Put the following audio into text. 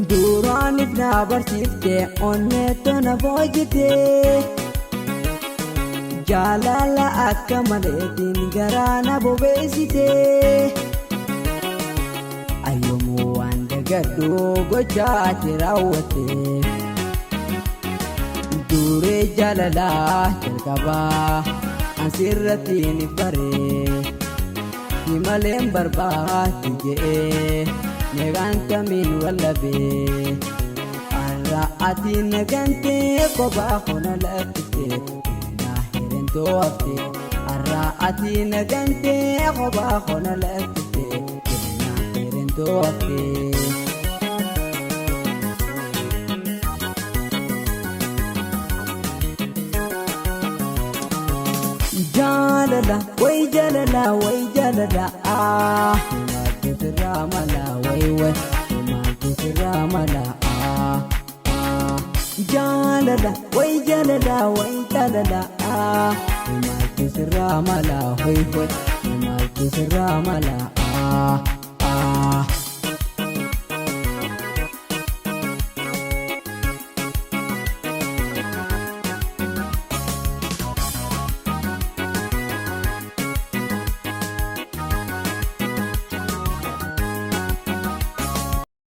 duraan ifna barsiifte onneeto na boojite jaalala akka maleetiin garaa na bobeessite ayyoomuu waan dagaddu gochaati raawwatte duree jaalalaa jalqabaa asirrattiin baree himaleen barbaadu je'ee negaan kamiin wallabee arra ati nagantee kophaa kona lakkitee na hirentoo haftee arra ati nagantee kophaa kona lakkitee na hirentoo haftee jalala way jalala maltu siramala way maltu siramala jalala way jalala maltu siramala way maltu siramala